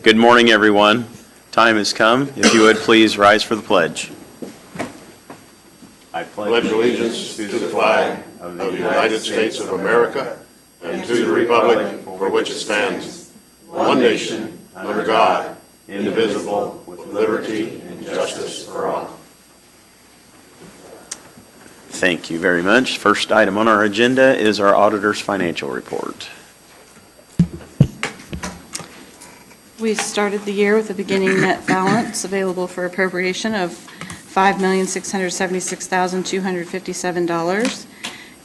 Good morning, everyone. Time has come. If you would please rise for the pledge. I pledge allegiance to the flag of the United States of America and to the republic for which it stands, one nation, under God, indivisible, with liberty and justice for all. Thank you very much. First item on our agenda is our auditor's financial report. We started the year with a beginning net balance available for appropriation of $5,676,257.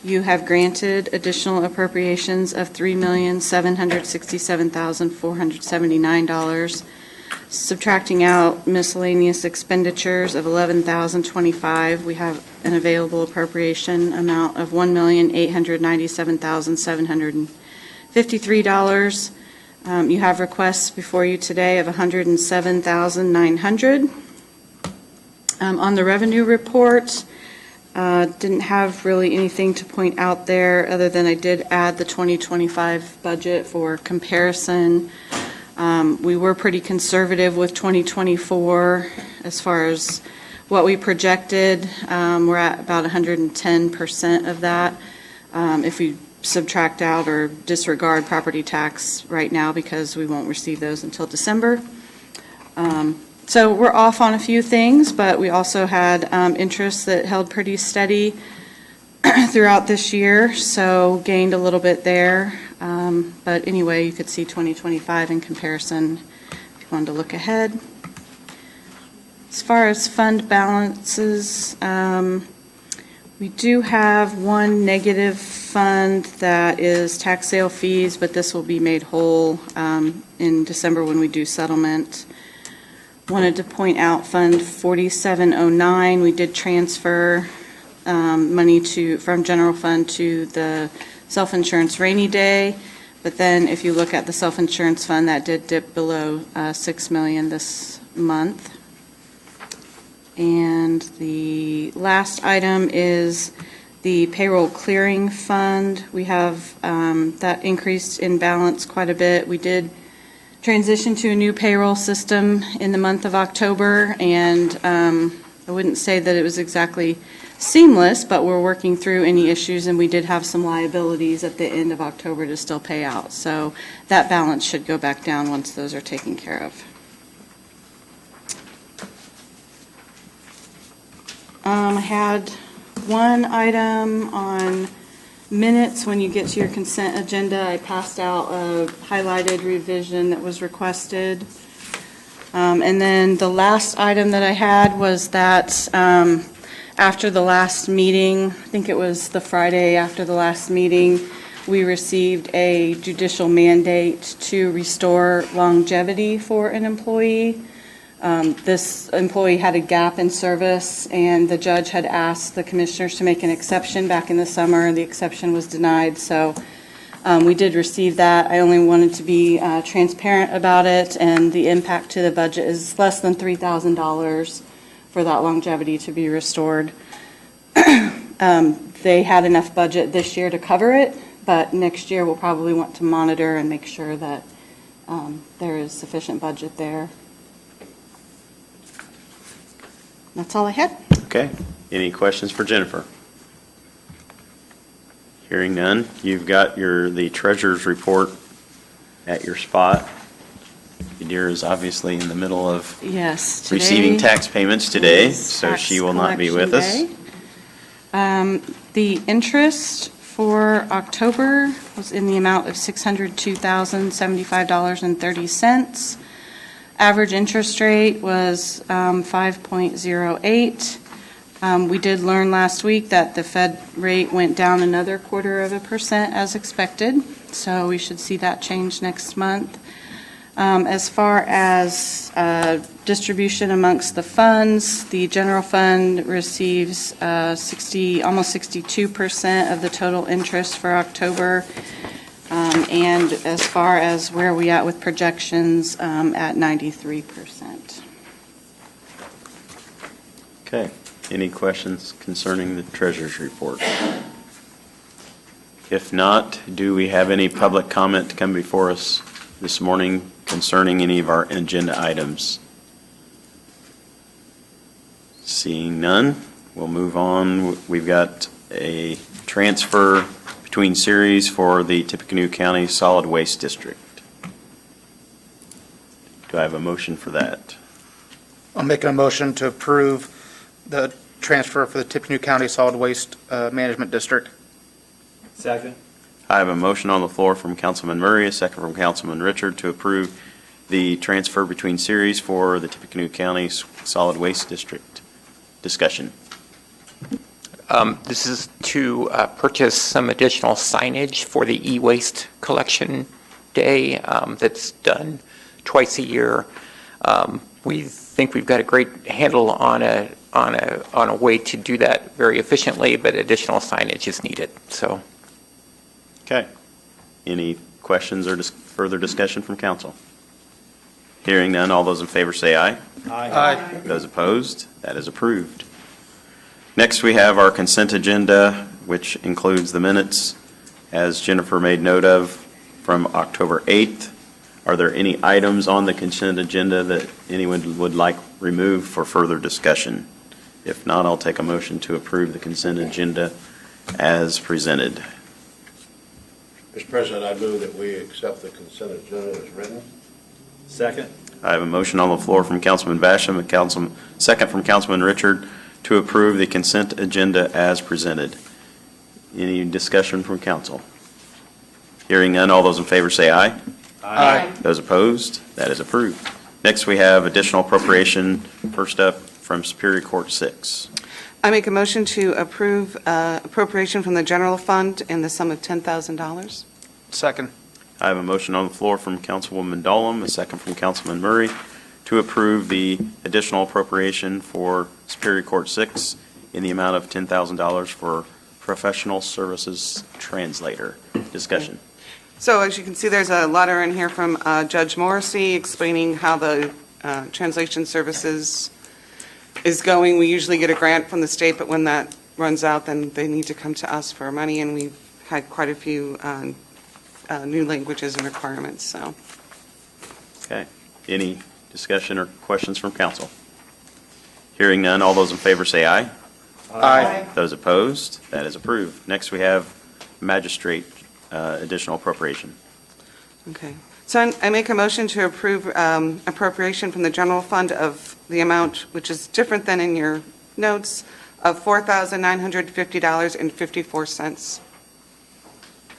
You have granted additional appropriations of $3,767,479. Subtracting out miscellaneous expenditures of $11,025, we have an available appropriation amount of $1,897,753. You have requests before you today of $107,900. On the revenue report, didn't have really anything to point out there other than I did add the 2025 budget for comparison. We were pretty conservative with 2024 as far as what we projected. We're at about 110% of that. If we subtract out or disregard property tax right now because we won't receive those until December. So we're off on a few things, but we also had interest that held pretty steady throughout this year, so gained a little bit there. But anyway, you could see 2025 in comparison if you wanted to look ahead. As far as fund balances, we do have one negative fund that is tax sale fees, but this will be made whole in December when we do settlement. Wanted to point out Fund 4709. We did transfer money from general fund to the self-insurance rainy day, but then if you look at the self-insurance fund, that did dip below $6 million this month. And the last item is the payroll clearing fund. We have that increased in balance quite a bit. We did transition to a new payroll system in the month of October, and I wouldn't say that it was exactly seamless, but we're working through any issues, and we did have some liabilities at the end of October to still pay out. So that balance should go back down once those are taken care of. I had one item on minutes. When you get to your consent agenda, I passed out a highlighted revision that was requested. And then the last item that I had was that after the last meeting, I think it was the Friday after the last meeting, we received a judicial mandate to restore longevity for an employee. This employee had a gap in service, and the judge had asked the commissioners to make an exception back in the summer, and the exception was denied. So we did receive that. I only wanted to be transparent about it, and the impact to the budget is less than $3,000 for that longevity to be restored. They had enough budget this year to cover it, but next year we'll probably want to monitor and make sure that there is sufficient budget there. That's all I had. Okay. Any questions for Jennifer? Hearing none, you've got the treasurer's report at your spot. Yadira is obviously in the middle of receiving tax payments today, so she will not be with us. The interest for October was in the amount of $602,075.30. Average interest rate was 5.08. We did learn last week that the Fed rate went down another 0.25% as expected, so we should see that change next month. As far as distribution amongst the funds, the general fund receives almost 62% of the total interest for October. And as far as where we at with projections, at 93%. Okay. Any questions concerning the treasurer's report? If not, do we have any public comment to come before us this morning concerning any of our agenda items? Seeing none, we'll move on. We've got a transfer between series for the Tippecanoe County Solid Waste District. Do I have a motion for that? I'll make a motion to approve the transfer for the Tippecanoe County Solid Waste Management District. Second. I have a motion on the floor from Councilman Murray, a second from Councilman Richard to approve the transfer between series for the Tippecanoe County Solid Waste District. Discussion. This is to purchase some additional signage for the e-waste collection day that's done twice a year. We think we've got a great handle on a way to do that very efficiently, but additional signage is needed. So, Okay. Any questions or further discussion from council? Hearing none, all those in favor say aye. Aye. Those opposed, that is approved. Next, we have our consent agenda, which includes the minutes, as Jennifer made note of, from October 8th. Are there any items on the consent agenda that anyone would like removed for further discussion? If not, I'll take a motion to approve the consent agenda as presented. Mr. President, I move that we accept the consent agenda as written. Second. I have a motion on the floor from Councilman Basham, a second from Councilman Richard to approve the consent agenda as presented. Any discussion from council? Hearing none, all those in favor say aye. Aye. Those opposed, that is approved. Next, we have additional appropriation, first up from Superior Court 6. I make a motion to approve appropriation from the general fund in the sum of $10,000. Second. I have a motion on the floor from Councilwoman Dolam, a second from Councilman Murray, to approve the additional appropriation for Superior Court 6 in the amount of $10,000 for professional services translator. Discussion. So as you can see, there's a letter in here from Judge Morrissey explaining how the translation services is going. We usually get a grant from the state, but when that runs out, then they need to come to us for money, and we've had quite a few new languages and requirements, so. Okay. Any discussion or questions from council? Hearing none, all those in favor say aye. Aye. Those opposed, that is approved. Next, we have magistrate additional appropriation. Okay. So I make a motion to approve appropriation from the general fund of the amount, which is different than in your notes, of $4,950.54.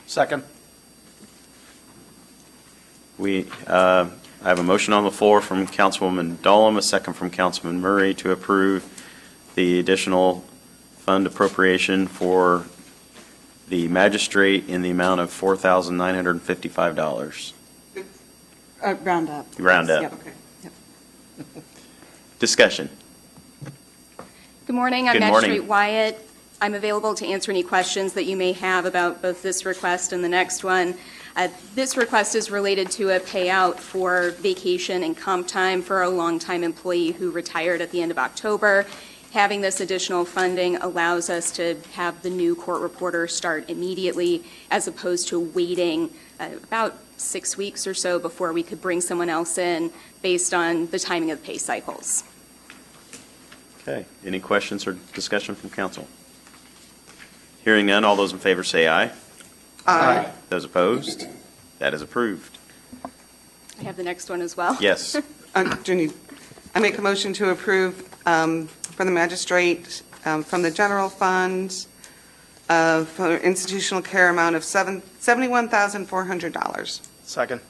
Second. I have a motion on the floor from Councilwoman Dolam, a second from Councilman Murray to approve the additional fund appropriation for the magistrate in the amount of $4,955. Round up. Round up. Yep. Okay. Discussion. Good morning. I'm Good morning. Magistrate Wyatt. I'm available to answer any questions that you may have about both this request and the next one. This request is related to a payout for vacation and comp time for a longtime employee who retired at the end of October. Having this additional funding allows us to have the new court reporter start immediately, as opposed to waiting about 6 weeks or so before we could bring someone else in based on the timing of the pay cycles. Okay. Any questions or discussion from council? Hearing none, all those in favor say aye. Aye. Those opposed, that is approved. I have the next one as well. Yes. I make a motion to approve for the magistrate from the general fund for institutional care amount of $71,400. Second.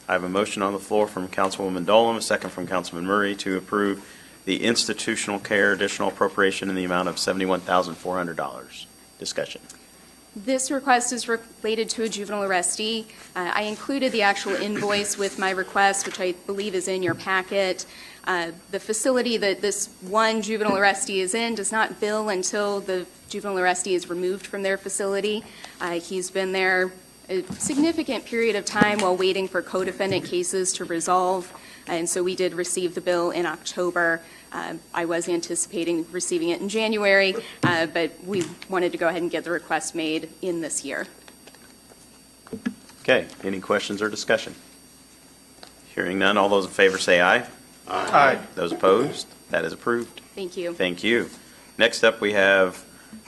I have a motion on the floor from Councilwoman Dolam, a second from Councilman Murray to approve the institutional care additional appropriation in the amount of $71,400. Discussion. This request is related to a juvenile arrestee. I included the actual invoice with my request, which I believe is in your packet. The facility that this one juvenile arrestee is in does not bill until the juvenile arrestee is removed from their facility. He's been there a significant period of time while waiting for co-defendant cases to resolve, and so we did receive the bill in October. I was anticipating receiving it in January, but we wanted to go ahead and get the request made in this year. Okay. Any questions or discussion? Hearing none, all those in favor say aye. Aye. Those opposed, that is approved. Thank you. Thank you. Next up, we have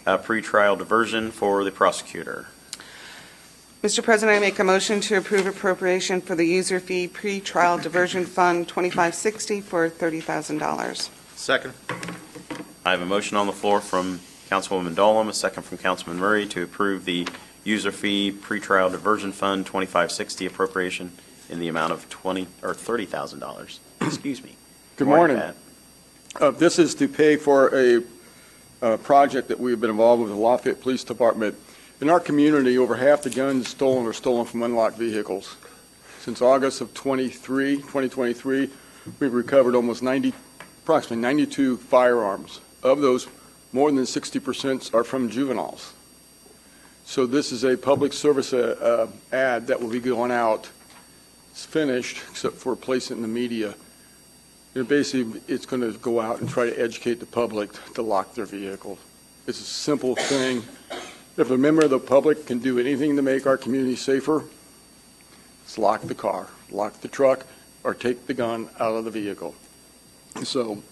a pretrial diversion for the prosecutor. Mr. President, I make a motion to approve appropriation for the user fee pre-trial diversion fund 2560 for $30,000. Second. I have a motion on the floor from Councilwoman Dolam, a second from Councilman Murray to approve the user fee pretrial diversion fund 2560 appropriation in the amount of $30,000. Excuse me. Good morning. Pat. This is to pay for a project that we've been involved with the Lafayette Police Department. In our community, over half the guns stolen are stolen from unlocked vehicles. Since August of 2023, we've recovered approximately 92 firearms. Of those, more than 60% are from juveniles. So this is a public service ad that will be going out. It's finished, except for placing it in the media. And basically, it's going to go out and try to educate the public to lock their vehicle. It's a simple thing. If a member of the public can do anything to make our community safer, it's lock the car, lock the truck, or take the gun out of the vehicle. So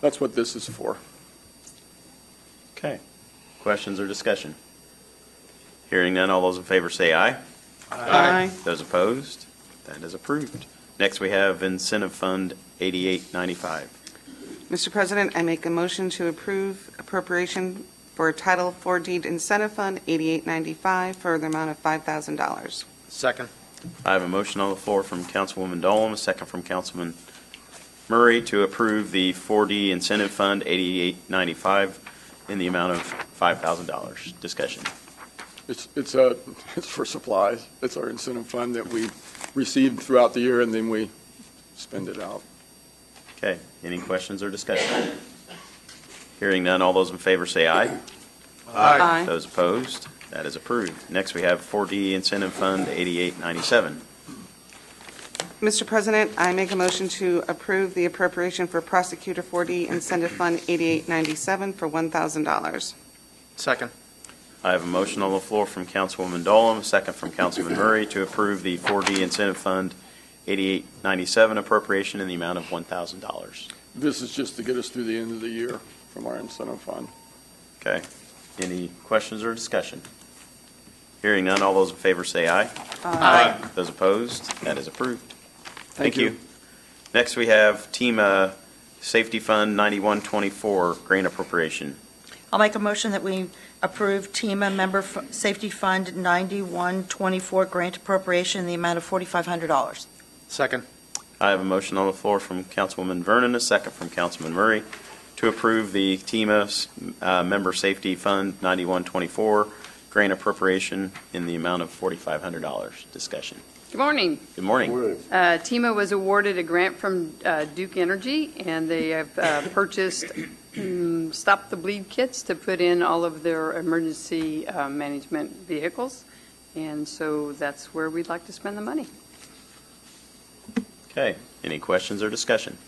that's what this is for. Okay. Questions or discussion? Hearing none, all those in favor say aye. Aye. Those opposed, that is approved. Next, we have Incentive Fund 8895. Mr. President, I make a motion to approve appropriation for Title IV Deed Incentive Fund 8895 for the amount of $5,000. Second. I have a motion on the floor from Councilwoman Dolam, a second from Councilman Murray to approve the 4D Incentive Fund 8895 in the amount of $5,000. Discussion. It's for supplies. It's our incentive fund that we received throughout the year, and then we spend it out. Okay. Any questions or discussion? Hearing none, all those in favor say aye. Aye. Those opposed, that is approved. Next, we have 4D Incentive Fund 8897. Mr. President, I make a motion to approve the appropriation for Prosecutor 4D Incentive Fund 8897 for $1,000. Second. I have a motion on the floor from Councilwoman Dolam, a second from Councilman Murray to approve the 4D Incentive Fund 8897 appropriation in the amount of $1,000. This is just to get us through the end of the year from our incentive fund. Okay. Any questions or discussion? Hearing none, all those in favor say aye. Aye. Those opposed, that is approved. Thank you. Next, we have TEMA Safety Fund 9124 grant appropriation. I'll make a motion that we approve TEMA Member Safety Fund 9124 grant appropriation in the amount of $4,500. Second. I have a motion on the floor from Councilwoman Vernon, a second from Councilman Murray to approve the TEMA Member Safety Fund 9124 grant appropriation in the amount of $4,500. Discussion. Good morning. Good morning. TEMA was awarded a grant from Duke Energy, and they have purchased Stop the Bleed kits to put in all of their emergency management vehicles, and so that's where we'd like to spend the money. Okay. Any questions or discussion?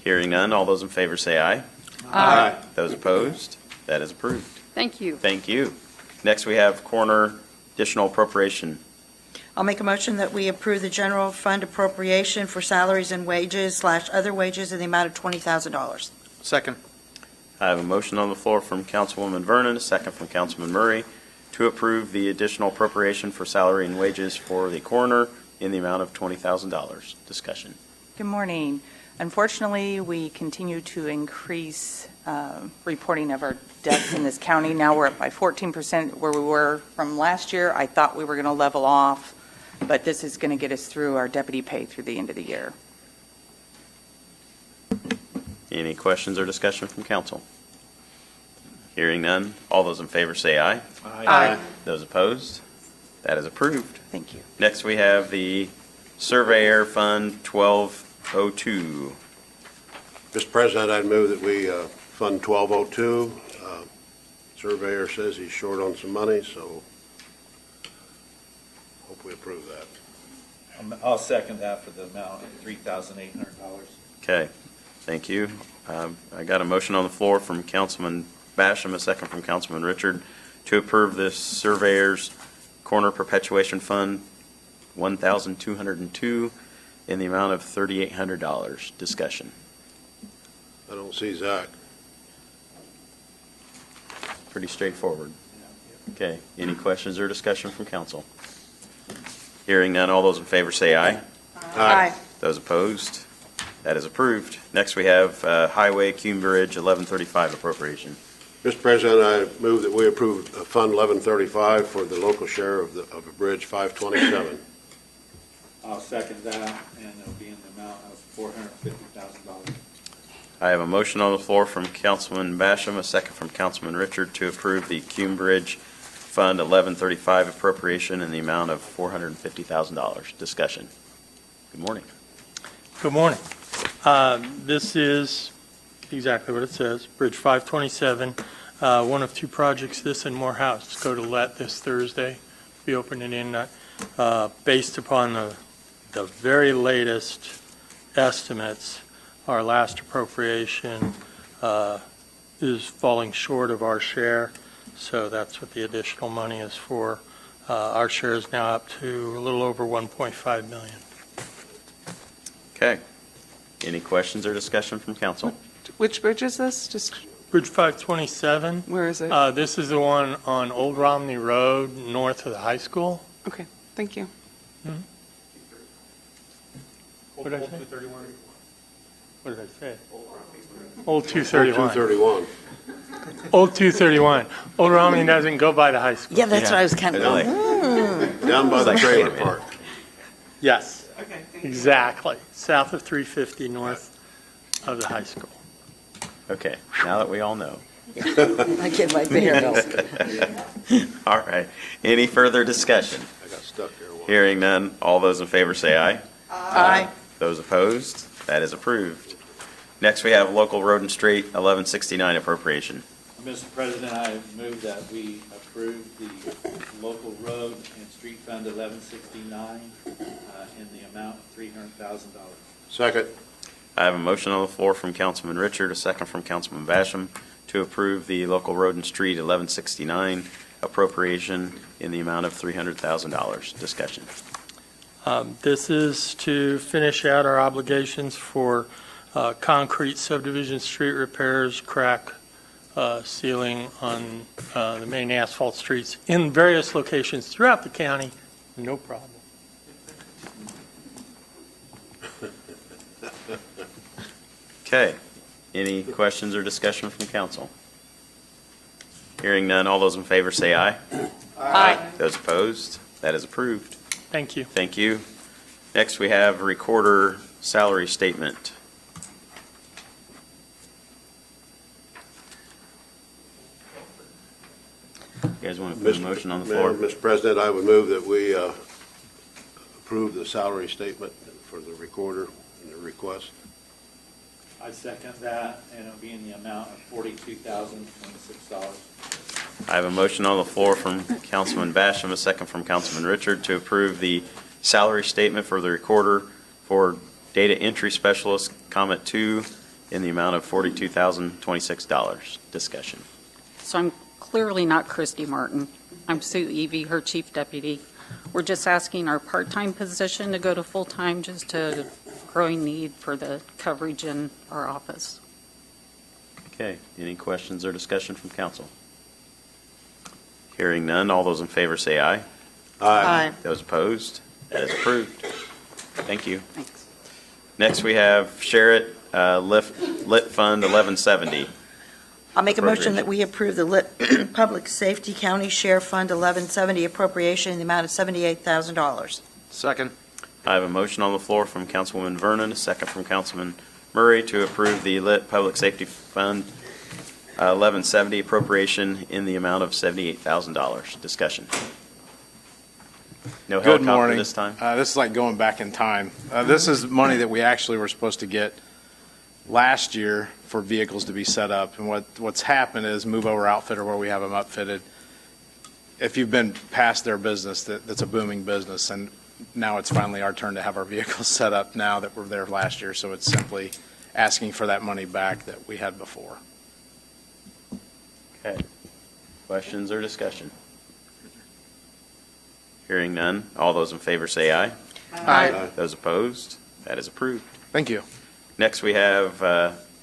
Hearing none, all those in favor say aye. Aye. Those opposed, that is approved. Thank you. Thank you. Next, we have coroner additional appropriation. I'll make a motion that we approve the general fund appropriation for salaries and wages / other wages in the amount of $20,000. Second. I have a motion on the floor from Councilwoman Vernon, a second from Councilman Murray, to approve the additional appropriation for salary and wages for the coroner in the amount of $20,000. Discussion. Good morning. Unfortunately, we continue to increase reporting of our deaths in this county. Now we're up by 14% where we were from last year. I thought we were going to level off, but this is going to get us through our deputy pay through the end of the year. Any questions or discussion from council? Hearing none, all those in favor say aye. Aye. Those opposed, that is approved. Thank you. Next, we have the Surveyor Fund 1202. Mr. President, I'd move that we fund 1202. Surveyor says he's short on some money, so hope we approve that. I'll second that for the amount of $3,800. Okay, thank you. I got a motion on the floor from Councilman Basham, a second from Councilman Richard, to approve the Surveyor's Corner Perpetuation Fund $1,202 in the amount of $3,800. Discussion. I don't see Zach. Pretty straightforward. Okay, any questions or discussion from council? Hearing none, all those in favor say aye. Aye. Those opposed? That is approved. Next, we have Highway Cume Bridge 1135 appropriation. Mr. President, I move that we approve Fund 1135 for the local share of the Bridge 527. I'll second that, and it'll be in the amount of $450,000. I have a motion on the floor from Councilman Basham, a second from Councilman Richard to approve the Cume Bridge Fund 1135 appropriation in the amount of $450,000. Discussion. Good morning. Good morning. This is exactly what it says, Bridge 527, one of two projects, this and Morehouse, go to let this Thursday, be opening in, based upon the very latest estimates. Our last appropriation is falling short of our share, so that's what the additional money is for. Our share is now up to a little over $1.5 million. Okay. Any questions or discussion from council? Which bridge is this? Just, Bridge 527. where is it? This is the one on Old Romney Road, north of the high school. Okay, thank you. What did I say? What did I say? Old 231. 231. Old 231. Old Romney doesn't go by the high school. Yeah, that's what I was kind of Really? going, Down by the Like, trailer wait a minute. park. Yes, Okay, thank you. exactly. South of 350, north of the high school. Okay, now that we all know. I get my finger bills. All right. Any further discussion? I got stuck there. Hearing none, all those in favor say aye. Aye. Those opposed? That is approved. Next, we have local road and street 1169 appropriation. Mr. President, I move that we approve the local road and street fund 1169 in the amount of $300,000. Second. I have a motion on the floor from Councilman Richard, a second from Councilman Basham, to approve the local road and street 1169 appropriation in the amount of $300,000. Discussion. This is to finish out our obligations for concrete subdivision street repairs, crack sealing on the main asphalt streets in various locations throughout the county. No problem. Okay. Any questions or discussion from council? Hearing none, all those in favor say aye. Aye. Those opposed? That is approved. Thank you. Thank you. Next, we have recorder salary statement. You guys want to put a motion on the floor? Mr. President, I would move that we approve the salary statement for the recorder and the request. I second that, and it'll be in the amount of $42,026. I have a motion on the floor from Councilman Basham, a second from Councilman Richard, to approve the salary statement for the recorder for data entry specialist, comment 2, in the amount of $42,026. Discussion. So I'm clearly not Christy Martin. I'm Sue Evie, her chief deputy. We're just asking our part-time position to go to full-time just to growing need for the coverage in our office. Okay, any questions or discussion from council? Hearing none, all those in favor say aye. Aye. Those opposed? That is approved. Thank you. Thanks. Next, we have Sherritt Lit Fund 1170. I'll make a motion that we approve the Public Safety County Share Fund 1170 appropriation in the amount of $78,000. Second. I have a motion on the floor from Councilwoman Vernon, a second from Councilman Murray to approve the Lit Public Safety Fund 1170 appropriation in the amount of $78,000. Discussion. No Good helicopter morning. this time? This is like going back in time. This is money that we actually were supposed to get last year for vehicles to be set up. And what's happened is Move Over Outfitter, where we have them upfitted, if you've been past their business, that's a booming business. And now it's finally our turn to have our vehicles set up now that were there last year. So it's simply asking for that money back that we had before. Okay. Questions or discussion? Hearing none. All those in favor say aye. Aye. Those opposed? That is approved. Thank you. Next, we have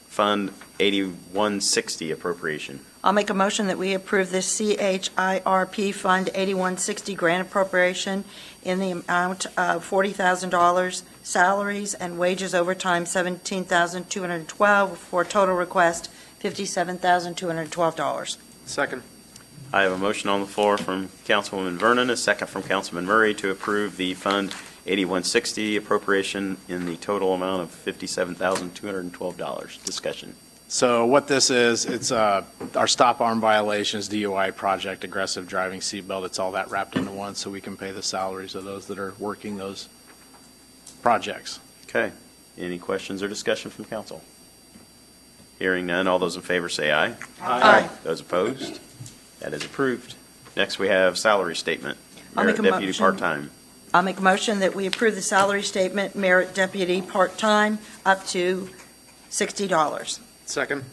Fund 8160 appropriation. I'll make a motion that we approve the CHIRP Fund 8160 grant appropriation in the amount of $40,000, salaries and wages overtime $17,212, for a total request $57,212. Second. I have a motion on the floor from Councilwoman Vernon, a second from Councilman Murray to approve the Fund 8160 appropriation in the total amount of $57,212. Discussion. So what this is, it's our stop arm violations, DUI project, aggressive driving, seatbelt, it's all that wrapped into one, so we can pay the salaries of those that are working those projects. Okay. Any questions or discussion from council? Hearing none. All those in favor say aye. Aye. Those opposed? That is approved. Next, we have salary statement. I'll make Merit a deputy motion. part-time. I'll make a motion that we approve the salary statement, merit deputy part-time, up to $60. Second.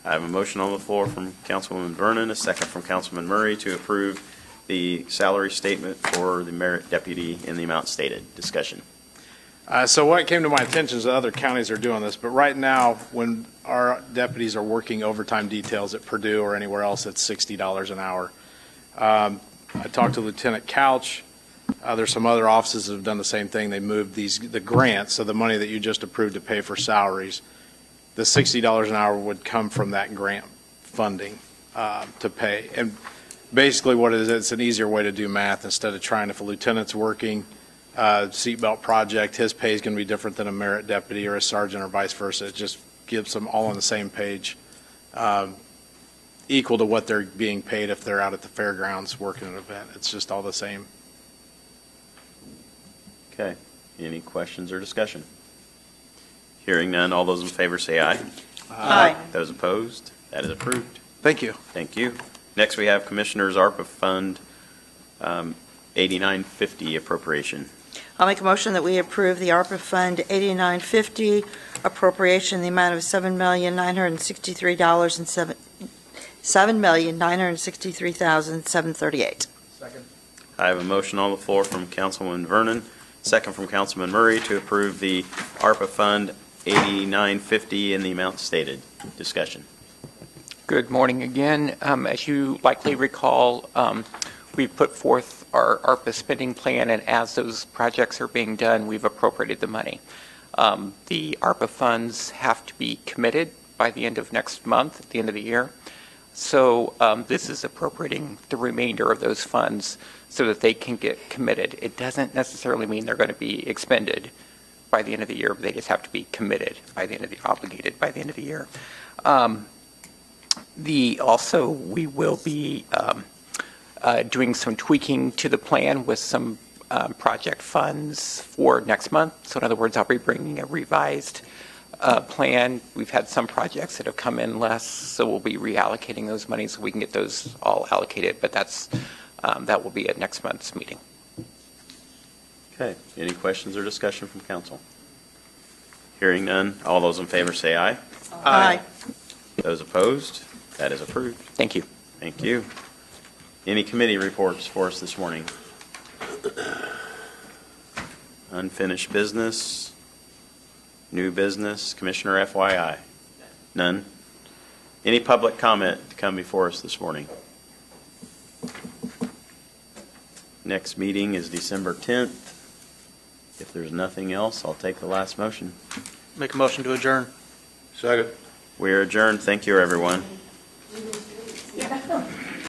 I have a motion on the floor from Councilwoman Vernon, a second from Councilman Murray to approve the salary statement for the merit deputy in the amount stated. Discussion. So what came to my attention is that other counties are doing this, but right now, when our deputies are working overtime details at Purdue or anywhere else, it's $60 an hour. I talked to Lieutenant Couch. There's some other offices that have done the same thing. They moved the grants, so the money that you just approved to pay for salaries, the $60 an hour would come from that grant funding to pay. And basically what it is, it's an easier way to do math. Instead of trying, if a lieutenant's working seatbelt project, his pay is going to be different than a merit deputy or a sergeant or vice versa. It just gives them all on the same page, equal to what they're being paid if they're out at the fairgrounds working an event. It's just all the same. Okay. Any questions or discussion? Hearing none. All those in favor say aye. Aye. Those opposed? That is approved. Thank you. Thank you. Next, we have Commissioner's ARPA Fund 8950 appropriation. I'll make a motion that we approve the ARPA Fund 8950 appropriation in the amount of $7,963,738. Second. I have a motion on the floor from Councilwoman Vernon, second from Councilman Murray to approve the ARPA Fund 8950 in the amount stated. Discussion. Good morning again. As you likely recall, we put forth our ARPA spending plan, and as those projects are being done, we've appropriated the money. The ARPA funds have to be committed by the end of next month, at the end of the year. So this is appropriating the remainder of those funds so that they can get committed. It doesn't necessarily mean they're going to be expended by the end of the year. They just have to be committed by the end of the, obligated by the end of the year. Also, we will be doing some tweaking to the plan with some project funds for next month. So in other words, I'll be bringing a revised plan. We've had some projects that have come in less, so we'll be reallocating those monies so we can get those all allocated, but that will be at next month's meeting. Okay. Any questions or discussion from council? Hearing none. All those in favor say aye. Aye. Those opposed? That is approved. Thank you. Thank you. Any committee reports for us this morning? Unfinished business? New business? Commissioner FYI? None? Any public comment to come before us this morning? Next meeting is December 10th. If there's nothing else, I'll take the last motion. Make a motion to adjourn. Second. We are adjourned. Thank you, everyone.